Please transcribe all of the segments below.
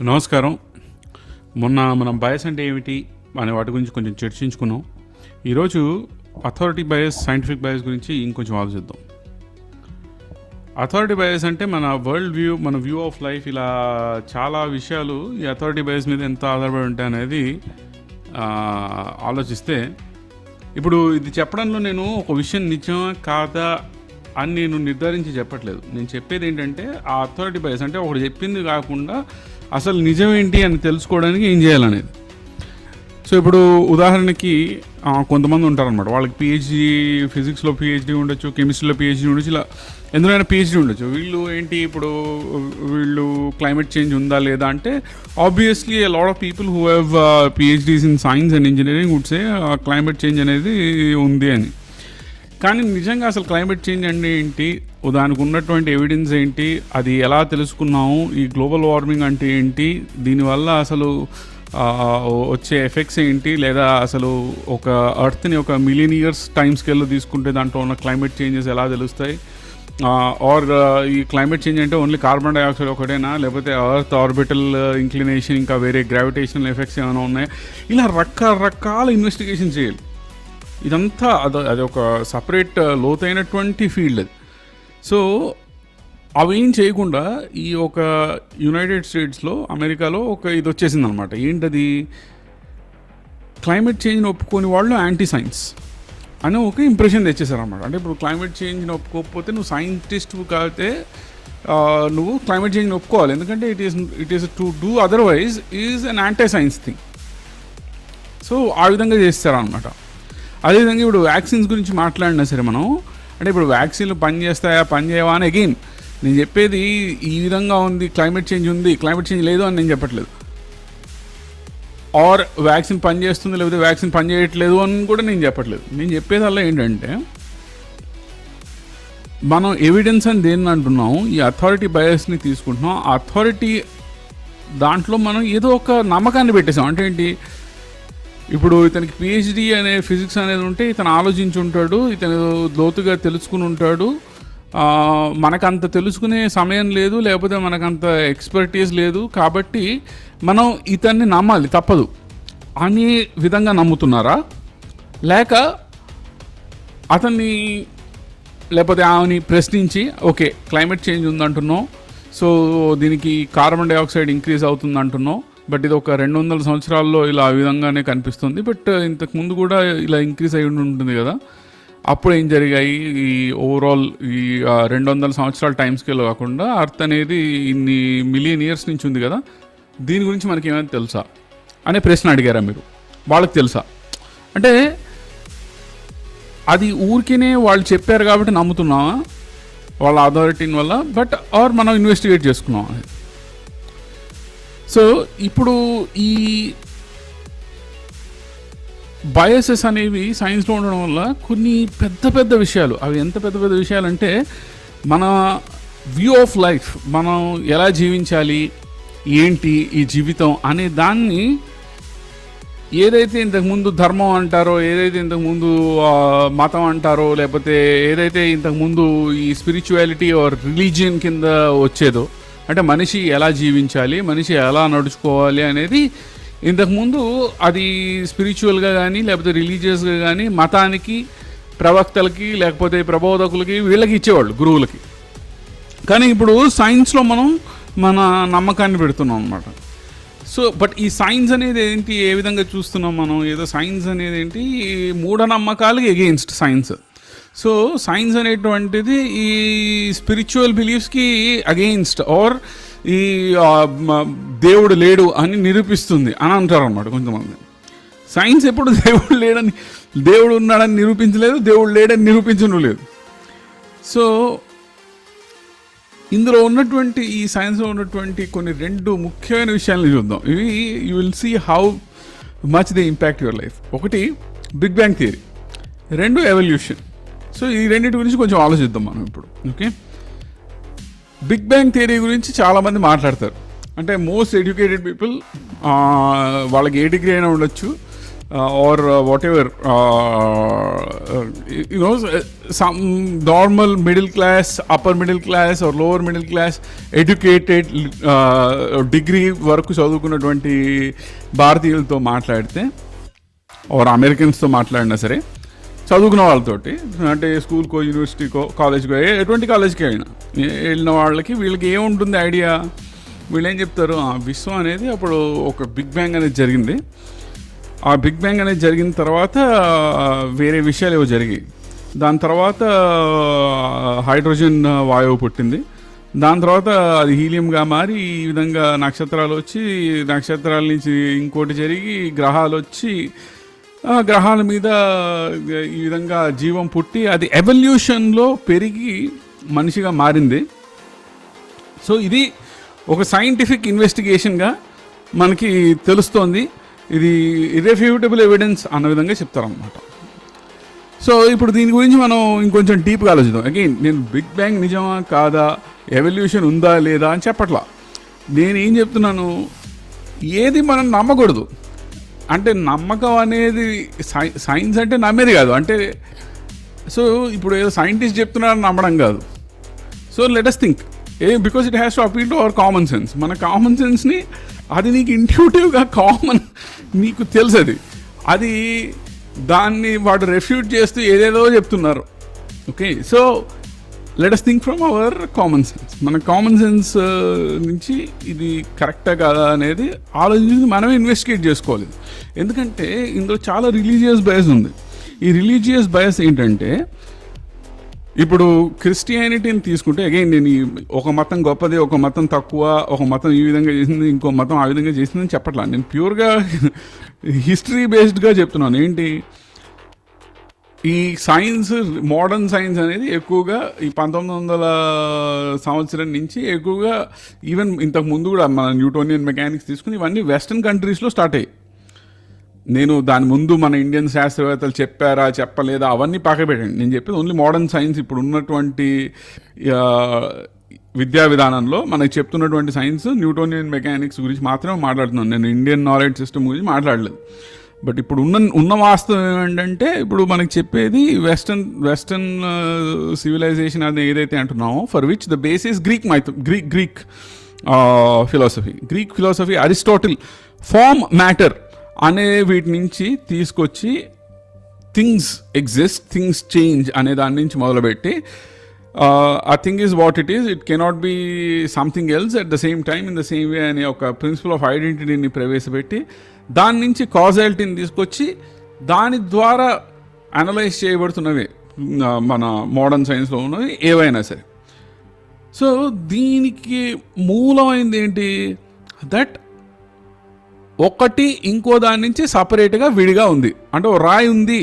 నమస్కారం. మొన్న మనం బయాస్ అంటే ఏమిటి అనే వాటి గురించి కొంచెం చర్చించుకున్నాం. ఈరోజు అథారిటీ బయాస్, సైంటిఫిక్ బయాస్ గురించి ఇంకొంచెం ఆలోచిద్దాం. అథారిటీ బయాస్ అంటే మన వరల్డ్ వ్యూ, మన వ్యూ ఆఫ్ లైఫ్, ఇలా చాలా విషయాలు ఈ అథారిటీ బయాస్ మీద ఎంత ఆధారపడి ఉంటాయి అనేది ఆలోచిస్తే, ఇప్పుడు ఇది చెప్పడంలో నేను ఒక విషయం నిజమా కాదా అని నేను నిర్ధారించి చెప్పట్లేదు. నేను చెప్పేది ఏంటంటే, ఆ అథారిటీ బయాస్ అంటే ఒకటి చెప్పింది కాకుండా అసలు నిజమేంటి అని తెలుసుకోవడానికి ఏం చేయాలనేది. సో ఇప్పుడు ఉదాహరణకి కొంతమంది ఉంటారనమాట, వాళ్ళకి పిహెచ్డి, ఫిజిక్స్లో పిహెచ్డి ఉండొచ్చు, కెమిస్ట్రీలో పిహెచ్డి ఉండొచ్చు, ఇలా ఎందులోనైనా పిహెచ్డి ఉండొచ్చు. వీళ్ళు ఏంటి, ఇప్పుడు వీళ్ళు క్లైమేట్ చేంజ్ ఉందా లేదా అంటే, obviously a lot of people who have PhDs in science and engineering would say climate change అనేది ఉంది అని. కానీ నిజంగా అసలు క్లైమేట్ చేంజ్ అంటే ఏంటి, దానికి ఉన్నటువంటి ఎవిడెన్స్ ఏంటి, అది ఎలా తెలుసుకున్నాము, ఈ గ్లోబల్ వార్మింగ్ అంటే ఏంటి, దీనివల్ల అసలు వచ్చే ఎఫెక్ట్స్ ఏంటి, లేదా అసలు ఒక ఎర్త్ని ఒక మిలియన్ ఇయర్స్ టైం స్కేల్లో తీసుకుంటే దాంట్లో ఉన్న క్లైమేట్ చేంజెస్ ఎలా తెలుస్తాయి, ఆర్ ఈ క్లైమేట్ చేంజ్ అంటే ఓన్లీ కార్బన్ డైఆక్సైడ్ ఒకటేనా, లేకపోతే ఎర్త్ ఆర్బిటల్ ఇంక్లినేషన్, ఇంకా వేరే గ్రావిటేషనల్ ఎఫెక్ట్స్ ఏమైనా ఉన్నాయి, ఇలా రకరకాల ఇన్వెస్టిగేషన్ చేయాలి. ఇదంతా అది ఒక సపరేట్ లోతైనటువంటి ఫీల్డ్ అది. సో అవేం చేయకుండా ఈ ఒక యునైటెడ్ స్టేట్స్లో, అమెరికాలో ఒక ఇది వచ్చేసింది అనమాట. ఏంటది, క్లైమేట్ చేంజ్ని ఒప్పుకొని వాళ్ళు యాంటీ సైన్స్ అని ఒక ఇంప్రెషన్ తెచ్చేసారనమాట. అంటే ఇప్పుడు క్లైమేట్ చేంజ్ని ఒప్పుకోకపోతే నువ్వు సైంటిస్ట్ కాకపోతే నువ్వు క్లైమేట్ చేంజ్ని ఒప్పుకోవాలి, ఎందుకంటే it is to do otherwise is an anti science thing. So ఆ విధంగా చేస్తారనమాట. అదేవిధంగా ఇప్పుడు వ్యాక్సిన్స్ గురించి మాట్లాడినా సరే మనం, అంటే ఇప్పుడు వ్యాక్సిన్లు పనిచేస్తాయా పనిచేయవా అని, అగైన్ నేను చెప్పేది ఈ విధంగా ఉంది, క్లైమేట్ చేంజ్ ఉంది, క్లైమేట్ చేంజ్ లేదు అని నేను చెప్పట్లేదు. ఆర్ వ్యాక్సిన్ పనిచేస్తుంది లేకపోతే వ్యాక్సిన్ పనిచేయట్లేదు అని కూడా నేను చెప్పట్లేదు. నేను చెప్పేదల్లా ఏంటంటే, మనం ఎవిడెన్స్ అని దేన్ని అంటున్నాం, ఈ అథారిటీ బయాస్ని తీసుకుంటున్నాం. ఆ అథారిటీ దాంట్లో మనం ఏదో ఒక నమ్మకాన్ని పెట్టేసాం. అంటే ఏంటి, ఇప్పుడు ఇతనికి పిహెచ్డి అనే ఫిజిక్స్ అనేది ఉంటే ఇతను ఆలోచించి ఉంటాడు, ఇతను లోతుగా తెలుసుకుని ఉంటాడు, మనకంత తెలుసుకునే సమయం లేదు, లేకపోతే మనకంత ఎక్స్పర్టీస్ లేదు, కాబట్టి మనం ఇతన్ని నమ్మాలి తప్పదు అనే విధంగా నమ్ముతున్నారా, లేక అతన్ని లేకపోతే ఆమెని ప్రశ్నించి, ఓకే క్లైమేట్ చేంజ్ ఉందంటున్నావు, సో దీనికి కార్బన్ డైఆక్సైడ్ ఇంక్రీజ్ అవుతుంది అంటున్నావు, బట్ ఇది ఒక 200 సంవత్సరాల్లో ఇలా ఆ విధంగానే కనిపిస్తుంది, బట్ ఇంతకుముందు కూడా ఇలా ఇంక్రీజ్ అయి ఉంటుంది కదా, అప్పుడు ఏం జరిగాయి, ఈ ఓవరాల్ ఈ 200 సంవత్సరాల టైం స్కేల్ కాకుండా అర్త్ అనేది ఇన్ని మిలియన్ ఇయర్స్ నుంచి ఉంది కదా, దీని గురించి మనకి ఏమైనా తెలుసా అనే ప్రశ్న అడిగారా మీరు? వాళ్ళకి తెలుసా అంటే, అది ఊరికేనే వాళ్ళు చెప్పారు కాబట్టి నమ్ముతున్నావా వాళ్ళ అథారిటీని వల్ల, బట్ ఆర్ మనం ఇన్వెస్టిగేట్ చేసుకున్నాం. సో ఇప్పుడు ఈ బయాసెస్ అనేవి సైన్స్లో ఉండడం వల్ల కొన్ని పెద్ద పెద్ద విషయాలు, అవి ఎంత పెద్ద పెద్ద విషయాలు అంటే, మన వ్యూ ఆఫ్ లైఫ్, మనం ఎలా జీవించాలి, ఏంటి ఈ జీవితం అనే దాన్ని, ఏదైతే ఇంతకుముందు ధర్మం అంటారో, ఏదైతే ఇంతకుముందు మతం అంటారో, లేకపోతే ఏదైతే ఇంతకుముందు ఈ స్పిరిచువాలిటీ ఆర్ రిలీజియన్ కింద వచ్చేదో, అంటే మనిషి ఎలా జీవించాలి, మనిషి ఎలా నడుచుకోవాలి అనేది ఇంతకుముందు అది స్పిరిచువల్గా కానీ లేకపోతే రిలీజియస్గా కానీ మతానికి, ప్రవక్తలకి, లేకపోతే ప్రబోధకులకి, వీళ్ళకి ఇచ్చేవాళ్ళు, గురువులకి. కానీ ఇప్పుడు సైన్స్లో మనం మన నమ్మకాన్ని పెడుతున్నాం అన్నమాట. సో బట్ ఈ సైన్స్ అనేది ఏంటి, ఏ విధంగా చూస్తున్నాం మనం, ఏదో సైన్స్ అనేది ఏంటి, మూఢనమ్మకాలకి ఎగెయిన్స్ట్ సైన్స్. సో సైన్స్ అనేటువంటిది ఈ స్పిరిచువల్ బిలీఫ్స్కి అగెయిన్స్ట్, ఆర్ ఈ దేవుడు లేడు అని నిరూపిస్తుంది అని అంటారు అన్నమాట కొంతమంది. సైన్స్ ఎప్పుడు దేవుడు ఉన్నాడని నిరూపించలేదు, దేవుడు లేడని నిరూపించడం లేదు. సో ఇందులో ఉన్నటువంటి, ఈ సైన్స్లో ఉన్నటువంటి కొన్ని 2 ముఖ్యమైన విషయాలను చూద్దాం. ఇవి you will see how much they impact your life. ఒకటి big bang theory, 2 evolution. So ఈ రెండింటి గురించి కొంచెం ఆలోచిద్దాం మనం ఇప్పుడు. ఓకే, బిగ్ బ్యాంగ్ థియరీ గురించి చాలామంది మాట్లాడతారు. అంటే మోస్ట్ ఎడ్యుకేటెడ్ పీపుల్, వాళ్ళకి ఏ డిగ్రీ అయినా ఉండొచ్చు, or whatever, you know, some normal middle class, upper middle class or lower middle class educated degree వరకు చదువుకున్నటువంటి భారతీయులతో మాట్లాడితే ఆర్ అమెరికన్స్తో మాట్లాడినా సరే, చదువుకున్న వాళ్ళతోటి, అంటే స్కూల్కో యూనివర్సిటీకో కాలేజ్కో ఎటువంటి కాలేజ్కి వెళ్ళిన వాళ్ళకి వీళ్ళకి ఏముంటుంది ఐడియా? వీళ్ళు ఏం చెప్తారు, విశ్వం అనేది అప్పుడు ఒక బిగ్ బ్యాంగ్ అనేది జరిగింది, ఆ బిగ్ బ్యాంగ్ అనేది జరిగిన తర్వాత వేరే విషయాలు ఏవో జరిగాయి, దాని తర్వాత హైడ్రోజన్ వాయువు పుట్టింది, దాని తర్వాత అది హీలియంగా మారి ఈ విధంగా నక్షత్రాలు వచ్చి, నక్షత్రాల నుంచి ఇంకోటి జరిగి గ్రహాలు వచ్చి, గ్రహాల మీద ఈ విధంగా జీవం పుట్టి అది ఎవల్యూషన్లో పెరిగి మనిషిగా మారింది. సో ఇది ఒక సైంటిఫిక్ ఇన్వెస్టిగేషన్గా మనకి తెలుస్తోంది. ఇది ఇర్రెఫ్యూటబుల్ ఎవిడెన్స్ అన్న విధంగా చెప్తారన్నమాట. సో ఇప్పుడు దీని గురించి మనం ఇంకొంచెం డీప్గా ఆలోచిద్దాం. అగైన్ నేను బిగ్ బ్యాంగ్ నిజమా కాదా, ఎవల్యూషన్ ఉందా లేదా అని చెప్పట్లా. నేనేం చెప్తున్నాను, ఏది మనం నమ్మకూడదు. అంటే నమ్మకం అనేది సైన్స్ అంటే నమ్మేది కాదు. అంటే సో ఇప్పుడు ఏదో సైంటిస్ట్ చెప్తున్నారని నమ్మడం కాదు. So let us think because it has to appeal to our common sense. మన కామన్ సెన్స్ని, అది నీకు ఇంట్యూటివ్గా కామన్, నీకు తెలుసు అది దాన్ని వాడు రెఫ్యూట్ చేస్తూ ఏదేదో చెప్తున్నారు. Okay, so let us think from our common sense. మన కామన్ సెన్స్ నుంచి ఇది కరెక్టా కాదా అనేది ఆలోచించి మనమే ఇన్వెస్టిగేట్ చేసుకోవాలి. ఎందుకంటే ఇందులో చాలా రిలీజియస్ బయస్ ఉంది. ఈ రిలీజియస్ బయస్ ఏంటంటే, ఇప్పుడు క్రిస్టియానిటీని తీసుకుంటే, అగైన్ నేను ఒక మతం గొప్పది, ఒక మతం తక్కువ, ఒక మతం ఈ విధంగా చేసింది, ఇంకో మతం ఆ విధంగా చేసిందని చెప్పట్లా. నేను ప్యూర్గా హిస్టరీ బేస్డ్గా చెప్తున్నాను. ఏంటి, ఈ సైన్స్, మోడర్న్ సైన్స్ అనేది ఎక్కువగా ఈ 1900 సంవత్సరం నుంచి ఎక్కువగా, ఈవెన్ ఇంతకు ముందు కూడా మన న్యూటోనియన్ మెకానిక్స్ తీసుకుని ఇవన్నీ వెస్టర్న్ కంట్రీస్లో స్టార్ట్ అయ్యాయి. నేను దాని ముందు మన ఇండియన్ శాస్త్రవేత్తలు చెప్పారా చెప్పలేదా అవన్నీ పక్కపెట్టండి. నేను చెప్పేది ఓన్లీ మోడర్న్ సైన్స్. ఇప్పుడు ఉన్నటువంటి విద్యా విధానంలో మనకు చెప్తున్నటువంటి సైన్స్, న్యూటోనియన్ మెకానిక్స్ గురించి మాత్రమే మాట్లాడుతున్నాను. నేను ఇండియన్ నాలెడ్జ్ సిస్టమ్ గురించి మాట్లాడలేదు. బట్ ఇప్పుడు ఉన్న వాస్తవం ఏంటంటే, ఇప్పుడు మనకి చెప్పేది వెస్టర్న్ సివిలైజేషన్ అది ఏదైతే అంటున్నామో, for which the basis Greek philosophy, Aristotle form matter అనే వీటి నుంచి తీసుకొచ్చి థింగ్స్ ఎగ్జిస్ట్, థింగ్స్ చేంజ్ అనే దాని నుంచి మొదలుపెట్టి, ఆ thing is what it is, it cannot be something else at the same time in the same way అనే ఒక ప్రిన్సిపల్ ఆఫ్ ఐడెంటిటీని ప్రవేశపెట్టి, దాని నుంచి కాజాలిటీని తీసుకొచ్చి దాని ద్వారా అనలైజ్ చేయబడుతున్నవి మన మోడర్న్ సైన్స్లో ఉన్నవి ఏవైనా సరే. సో దీనికి మూలమైంది ఏంటి, దట్ ఒకటి ఇంకో దాని నుంచి సపరేట్గా విడిగా ఉంది. అంటే ఓ రాయి ఉంది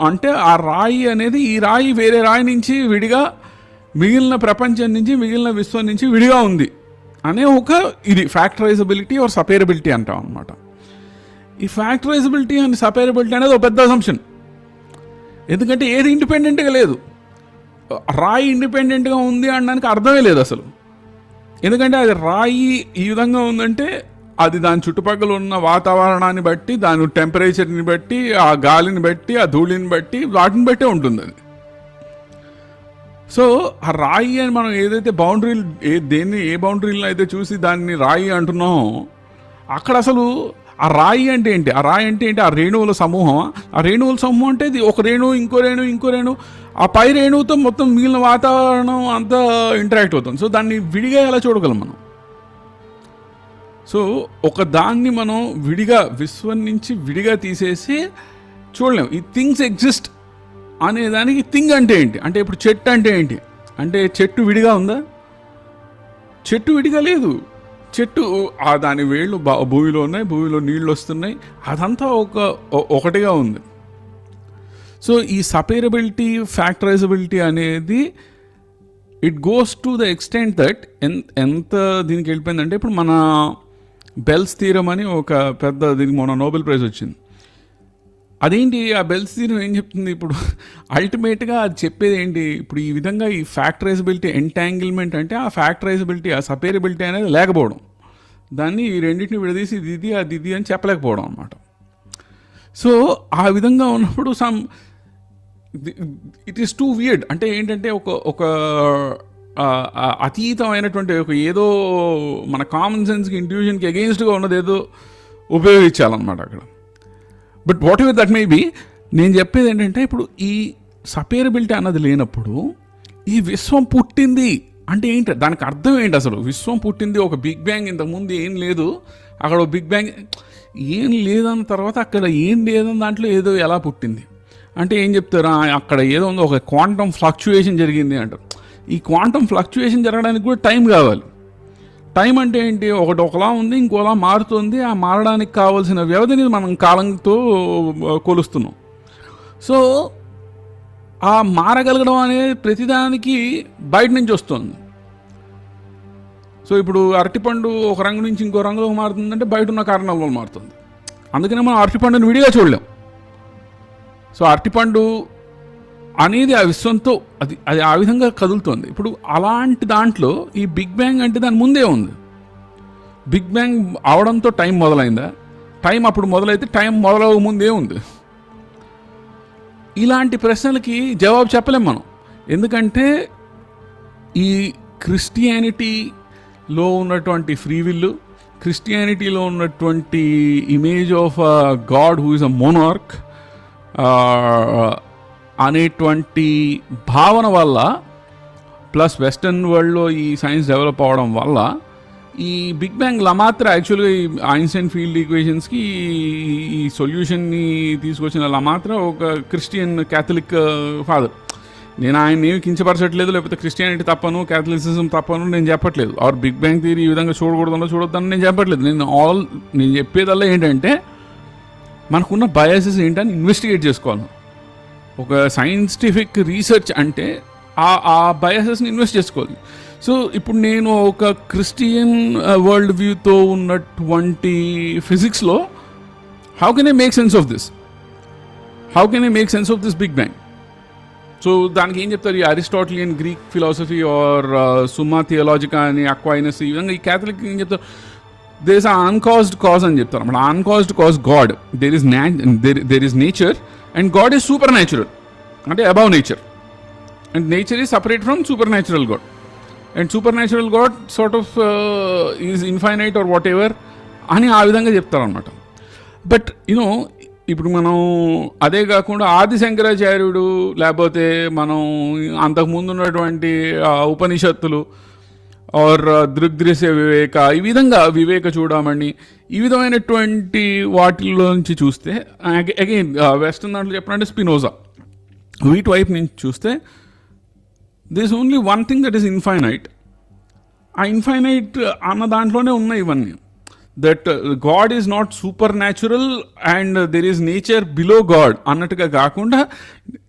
అంటే ఆ రాయి అనేది ఈ రాయి వేరే రాయి నుంచి విడిగా, మిగిలిన ప్రపంచం నుంచి, మిగిలిన విశ్వం నుంచి విడిగా ఉంది అనే ఒక ఇది ఫ్యాక్టరైజబిలిటీ ఆర్ సపేరబిలిటీ అంటాం అనమాట. ఈ ఫ్యాక్టరైజబిలిటీ అండ్ సపేరబిలిటీ అనేది ఒక పెద్ద అసంప్షన్. ఎందుకంటే ఏది ఇండిపెండెంట్గా లేదు. రాయి ఇండిపెండెంట్గా ఉంది అనడానికి అర్థమే లేదు అసలు. ఎందుకంటే అది రాయి ఈ విధంగా ఉందంటే అది దాని చుట్టుపక్కల ఉన్న వాతావరణాన్ని బట్టి, దాని టెంపరేచర్ని బట్టి, ఆ గాలిని బట్టి, ఆ ధూళిని బట్టి, వాటిని బట్టే ఉంటుంది అది. సో ఆ రాయి అని మనం ఏదైతే బౌండరీలు, ఏ బౌండరీలను అయితే చూసి దాన్ని రాయి అంటున్నామో, అక్కడ అసలు ఆ రాయి అంటే ఏంటి, ఆ రాయి అంటే ఏంటి, ఆ రేణువుల సమూహం. ఆ రేణువుల సమూహం అంటే ఇది ఒక రేణువు, ఇంకో రేణువు, ఆ పై రేణువుతో మొత్తం మిగిలిన వాతావరణం అంతా ఇంటరాక్ట్ అవుతుంది. సో దాన్ని విడిగా ఎలా చూడగలం మనం? సో ఒక దాన్ని మనం విడిగా, విశ్వం నుంచి విడిగా తీసేసి చూడలేము. ఈ థింగ్స్ ఎగ్జిస్ట్ అనేదానికి థింగ్ అంటే ఏంటి అంటే, ఇప్పుడు చెట్టు అంటే ఏంటి అంటే, చెట్టు విడిగా ఉందా? చెట్టు విడిగా లేదు. చెట్టు దాని వేళ్ళు భూమిలో ఉన్నాయి, భూమిలో నీళ్ళు వస్తున్నాయి, అదంతా ఒకటిగా ఉంది. సో ఈ సపేరబిలిటీ, ఫ్యాక్టరైజబిలిటీ అనేది it goes to the extent that ఎంత దీనికి వెళ్ళిపోయిందంటే, ఇప్పుడు మన బెల్స్ థీరం అని ఒక పెద్ద, దీనికి మొన్న నోబెల్ ప్రైజ్ వచ్చింది. అదేంటి, ఆ బెల్స్ థీరం ఏం చెప్తుంది? ఇప్పుడు అల్టిమేట్గా అది చెప్పేది ఏంటి, ఇప్పుడు ఈ విధంగా ఈ ఫ్యాక్టరైజబిలిటీ, ఎంటాంగిల్మెంట్ అంటే ఆ ఫ్యాక్టరైజబిలిటీ, ఆ సపేరబిలిటీ అనేది లేకపోవడం, దాన్ని ఈ రెండింటిని విడదీసి ఇది అది అని చెప్పలేకపోవడం అనమాట. సో ఆ విధంగా ఉన్నప్పుడు ఇట్ ఈస్ టూ వియర్డ్. అంటే ఏంటంటే ఒక అతీతమైనటువంటి ఒక ఏదో మన కామన్ సెన్స్కి ఇంట్యూషన్కి అగెయిన్స్ట్గా ఉన్నది ఏదో ఉపయోగించాలన్నమాట అక్కడ. But whatever that may be, నేను చెప్పేది ఏంటంటే ఇప్పుడు ఈ సపేరబిలిటీ అన్నది లేనప్పుడు ఈ విశ్వం పుట్టింది అంటే ఏంటి, దానికి అర్థం ఏంటి అసలు? విశ్వం పుట్టింది, ఒక బిగ్ బ్యాంగ్, ఇంతకుముందు ఏం లేదు, అక్కడ ఒక బిగ్ బ్యాంగ్ ఏం లేదన్న తర్వాత అక్కడ ఏం లేదన్న దాంట్లో ఏదో ఎలా పుట్టింది అంటే ఏం చెప్తారా, అక్కడ ఏదో ఉందో ఒక క్వాంటమ్ ఫ్లక్చుయేషన్ జరిగింది అంటారు. ఈ క్వాంటమ్ ఫ్లక్చుయేషన్ జరగడానికి కూడా టైం కావాలి. టైం అంటే ఏంటి, ఒకటి ఒకలా ఉంది, ఇంకోలా మారుతుంది. ఆ మారడానికి కావాల్సిన వ్యవధిని మనం కాలంతో కొలుస్తున్నాం. సో ఆ మారగలగడం అనేది ప్రతిదానికి బయట నుంచి వస్తుంది. సో ఇప్పుడు అరటిపండు ఒక రంగు నుంచి ఇంకో రంగులో మారుతుందంటే బయట ఉన్న కారణాల వల్ల మారుతుంది. అందుకనే మనం అరటిపండుని విడిగా చూడలేం. సో అరటిపండు అనేది ఆ విశ్వంతో అది ఆ విధంగా కదులుతుంది. ఇప్పుడు అలాంటి దాంట్లో ఈ బిగ్ బ్యాంగ్ అంటే దాని ముందే ఉంది. బిగ్ బ్యాంగ్ అవడంతో టైం మొదలైందా? టైం అప్పుడు మొదలైతే టైం మొదలవ ముందే ఉంది. ఇలాంటి ప్రశ్నలకి జవాబు చెప్పలేం మనం. ఎందుకంటే ఈ క్రిస్టియానిటీలో ఉన్నటువంటి ఫ్రీ విల్లు, క్రిస్టియానిటీలో ఉన్నటువంటి image of God who is a monarch అనేటువంటి భావన వల్ల, ప్లస్ వెస్టర్న్ వరల్డ్లో ఈ సైన్స్ డెవలప్ అవడం వల్ల ఈ బిగ్ బ్యాంగ్ లమాత్ర యాక్చువల్గా ఈ ఐన్స్టైన్ ఫీల్డ్ ఈక్వేషన్స్కి ఈ సొల్యూషన్ని తీసుకొచ్చిన లమాత్ర ఒక క్రిస్టియన్ క్యాథలిక్ ఫాదర్. నేను ఆయన ఏమి కించపరచట్లేదు, లేకపోతే క్రిస్టియానిటీ తప్పను, క్యాథలిసిజం తప్పను నేను చెప్పట్లేదు. ఆర్ బిగ్ బ్యాంగ్ థియరీ ఈ విధంగా చూడొద్దని నేను చెప్పట్లేదు. నేను చెప్పేదల్లా ఏంటంటే మనకున్న బయాసెస్ ఏంటని ఇన్వెస్టిగేట్ చేసుకోవాలి. ఒక సైంటిఫిక్ రీసెర్చ్ అంటే ఆ బయాసెస్ని ఇన్వెస్ట్ చేసుకోవాలి. సో ఇప్పుడు నేను ఒక క్రిస్టియన్ వరల్డ్ వ్యూతో ఉన్నటువంటి ఫిజిక్స్లో how can I make sense of this? How can I make sense of this big bang? So దానికి ఏం చెప్తారు, ఈ Aristotelian Greek philosophy or Summa Theologica అని, అక్వైనస్, ఈ విధంగా ఈ క్యాథలిక్ ఏం చెప్తారు, దేర్ ఇస్ అన్కాజ్డ్ కాజ్ అని చెప్తారు అన్నమాట. Uncaused cause God, there is nature and God is supernatural, అంటే above nature, and nature is separate from supernatural God, and supernatural God sort of is infinite or whatever అని ఆ విధంగా చెప్తారనమాట. But you know ఇప్పుడు మనం అదే కాకుండా ఆది శంకరాచార్యుడు, లేకపోతే మనం అంతకుముందు ఉన్నటువంటి ఉపనిషత్తులు ఆర్ దృగ్దృశ్య వివేక, ఈ విధంగా వివేక చూడమని, ఈ విధమైనటువంటి వాటిల్లో నుంచి చూస్తే అగైన్ వెస్టర్న్ దాంట్లో చెప్పాలంటే స్పినోజా, వీటి వైపు నుంచి చూస్తే this only one thing that is infinite. ఆ ఇన్ఫైనైట్ అన్న దాంట్లోనే ఉన్నాయి ఇవన్నీ. That God is not super natural and there is nature below God అన్నట్టుగా కాకుండా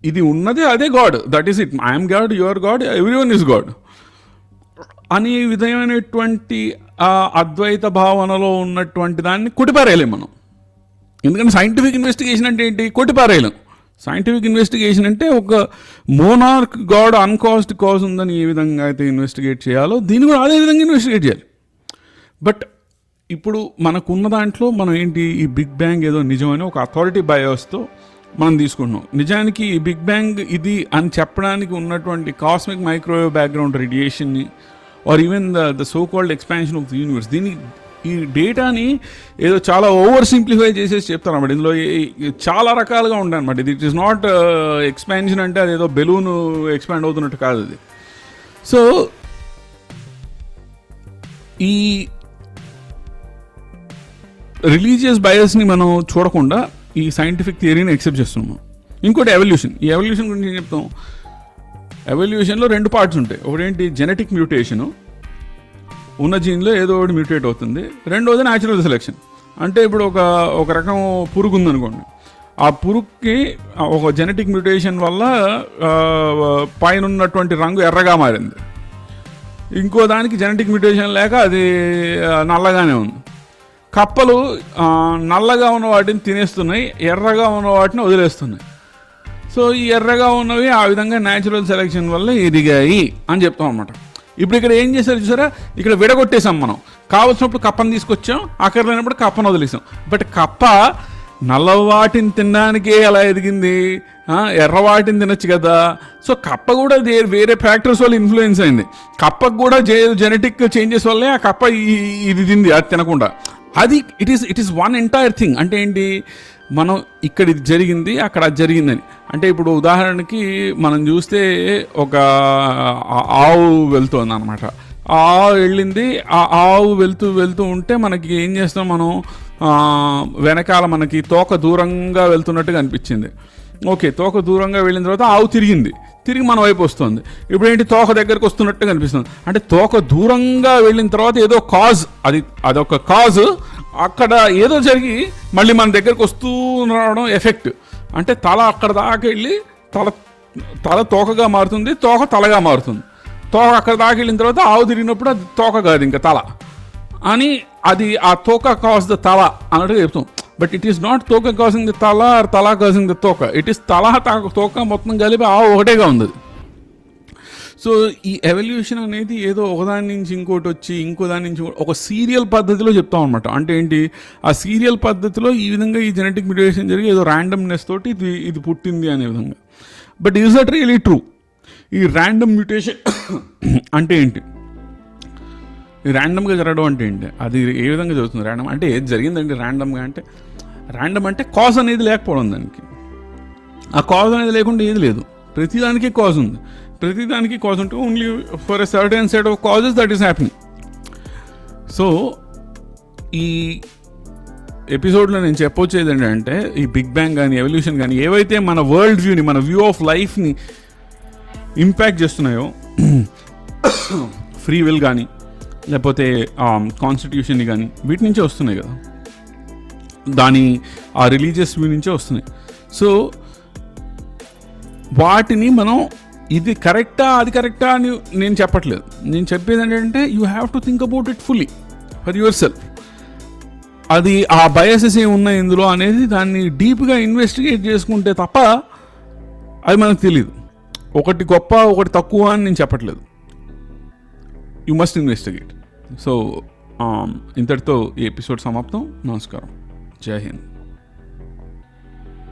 ఇది ఉన్నదే అదే God, that is it, I'm God, your God, every one is God అనే విధమైనటువంటి అద్వైత భావనలో ఉన్నటువంటి దాన్ని కొట్టిపారేయలేం మనం. ఎందుకంటే సైంటిఫిక్ ఇన్వెస్టిగేషన్ అంటే ఏంటి, కొట్టిపారేయలేం. సైంటిఫిక్ ఇన్వెస్టిగేషన్ అంటే ఒక మోనార్క్ గాడ్ అన్కాజ్డ్ కాజ్ ఉందని ఏ విధంగా అయితే ఇన్వెస్టిగేట్ చేయాలో దీన్ని కూడా అదే విధంగా ఇన్వెస్టిగేట్ చేయాలి. బట్ ఇప్పుడు మనకున్న దాంట్లో మనం ఏంటి, ఈ బిగ్ బ్యాంగ్ ఏదో నిజమని ఒక అథారిటీ బయాస్తో మనం తీసుకుంటున్నాం. నిజానికి ఈ బిగ్ బ్యాంగ్ ఇది అని చెప్పడానికి ఉన్నటువంటి కాస్మిక్ మైక్రోవేవ్ బ్యాక్గ్రౌండ్ రేడియేషన్ని or even the so called expansion of the universe, దీన్ని ఈ డేటాని ఏదో చాలా ఓవర్ సింప్లిఫై చేసేసి చెప్తారు అన్నమాట. ఇందులో చాలా రకాలుగా ఉంటాయి అన్నమాట. ఇది ఇట్ ఈస్ నాట్ ఎక్స్పాన్షన్ అంటే అదేదో బెలూన్ ఎక్స్పాండ్ అవుతున్నట్టు కాదు అది. సో ఈ రిలీజియస్ బయాస్ని మనం చూడకుండా ఈ సైంటిఫిక్ థియరీని యాక్సెప్ట్ చేస్తున్నాము. ఇంకోటి ఎవల్యూషన్. ఈ ఎవల్యూషన్ గురించి ఏం చెప్తాం, ఎవల్యూషన్లో రెండు పార్ట్స్ ఉంటాయి. ఒకటేంటి జెనెటిక్ మ్యూటేషను, ఉన్న జీన్లో ఏదో ఒకటి మ్యూటేట్ అవుతుంది. రెండోది న్యాచురల్ సెలెక్షన్. అంటే ఇప్పుడు ఒక రకం పురుగు ఉందనుకోండి, ఆ పురుగుకి ఒక జెనెటిక్ మ్యూటేషన్ వల్ల పైన ఉన్నటువంటి రంగు ఎర్రగా మారింది, ఇంకో దానికి జెనెటిక్ మ్యూటేషన్ లేక అది నల్లగానే ఉంది. కప్పలు నల్లగా ఉన్న వాటిని తినేస్తున్నాయి, ఎర్రగా ఉన్న వాటిని వదిలేస్తున్నాయి. సో ఈ ఎర్రగా ఉన్నవి ఆ విధంగా న్యాచురల్ సెలెక్షన్ వల్ల ఎదిగాయి అని చెప్తాం అన్నమాట. ఇప్పుడు ఇక్కడ ఏం చేశారు చూసారా, ఇక్కడ విడగొట్టేసాం మనం. కావాల్సినప్పుడు కప్పను తీసుకొచ్చాం, అక్కర్లేనప్పుడు కప్పను వదిలేసాం. బట్ కప్ప నల్లవాటిని తినడానికే ఎలా ఎదిగింది, ఎర్రవాటిని తినొచ్చు కదా. సో కప్ప కూడా వేరే ఫ్యాక్టర్స్ వల్ల ఇన్ఫ్లుయెన్స్ అయింది. కప్పకు కూడా జెనెటిక్ చేంజెస్ వల్లే ఆ కప్ప ఇది తింది, అది తినకుండా. అది it is one entire thing. అంటే ఏంటి, మనం ఇక్కడ ఇది జరిగింది, అక్కడ అది జరిగిందని. అంటే ఇప్పుడు ఉదాహరణకి మనం చూస్తే ఒక ఆవు వెళ్తుంది అనమాట. ఆ ఆవు వెళ్ళింది, ఆ ఆవు వెళ్తూ ఉంటే మనకి ఏం చేస్తాం మనం, వెనకాల మనకి తోక దూరంగా వెళ్తున్నట్టుగా అనిపించింది. ఓకే, తోక దూరంగా వెళ్ళిన తర్వాత ఆవు తిరిగి మన వైపు వస్తుంది. ఇప్పుడు ఏంటి, తోక దగ్గరకు వస్తున్నట్టుగా అనిపిస్తుంది. అంటే తోక దూరంగా వెళ్ళిన తర్వాత ఏదో కాజ్, అదొక కాజ్, అక్కడ ఏదో జరిగి మళ్ళీ మన దగ్గరకు వస్తూ రావడం ఎఫెక్ట్. అంటే తల అక్కడ దాకా వెళ్ళి తల తోకగా మారుతుంది, తోక తలగా మారుతుంది. తోక అక్కడ దాకా వెళ్ళిన తర్వాత ఆవు తిరిగినప్పుడు అది తోక కాదు ఇంకా తల అని, అది ఆ తోక కాజ్ ద తల అన్నట్టుగా చెప్తాం. బట్ ఇట్ ఈస్ నాట్ తోక కాజింగ్ ద తల ఆర్ తల కాజింగ్ ద తోక. ఇట్ ఈస్ తోక మొత్తం కలిపి ఆవు ఒకటేగా ఉంది. సో ఈ ఎవల్యూషన్ అనేది ఏదో ఒకదాని నుంచి ఇంకోటి వచ్చి ఇంకో దాని నుంచి ఒక సీరియల్ పద్ధతిలో చెప్తాం అనమాట. అంటే ఏంటి, ఆ సీరియల్ పద్ధతిలో ఈ విధంగా ఈ జెనెటిక్ మ్యుటేషన్ జరిగి ఏదో ర్యాండమ్నెస్ తోటి ఇది పుట్టింది అనే విధంగా. But is that really true? ఈ ర్యాండమ్ మ్యుటేషన్ అంటే ఏంటి, ఈ ర్యాండమ్గా జరగడం అంటే ఏంటి, అది ఏ విధంగా జరుగుతుంది? ర్యాండమ్ అంటే ఏది జరిగిందండి ర్యాండమ్గా అంటే, ర్యాండమ్ అంటే కాజ్ అనేది లేకపోవడం. దానికి ఆ కాజ్ అనేది లేకుండా ఏది లేదు. ప్రతిదానికి కాజ్ ఉంది. ప్రతిదానికి కాజ్ ఉంటే only for a certain set of causes that is happening. So ఈ ఎపిసోడ్లో నేను చెప్పొచ్చేది ఏంటంటే, ఈ బిగ్ బ్యాంగ్ కానీ ఎవల్యూషన్ కానీ ఏవైతే మన వరల్డ్ వ్యూని, మన వ్యూ ఆఫ్ లైఫ్ని ఇంపాక్ట్ చేస్తున్నాయో, ఫ్రీ విల్ కానీ లేకపోతే కాన్స్టిట్యూషన్ని కానీ, వీటి నుంచే వస్తున్నాయి కదా, ఆ రిలీజియస్ వ్యూ నుంచే వస్తున్నాయి. సో వాటిని మనం ఇది కరెక్టా అది కరెక్టా అని నేను చెప్పట్లేదు. నేను చెప్పేది ఏంటంటే, you have to think about it fully for your self. అది ఆ బయాసెస్ ఏమి ఉన్నాయి ఇందులో అనేది దాన్ని డీప్గా ఇన్వెస్టిగేట్ చేసుకుంటే తప్ప అది మనకు తెలియదు. ఒకటి గొప్ప ఒకటి తక్కువ అని నేను చెప్పట్లేదు. You must investigate. సో ఇంతటితో ఈ ఎపిసోడ్ సమాప్తం. నమస్కారం. జై హింద్.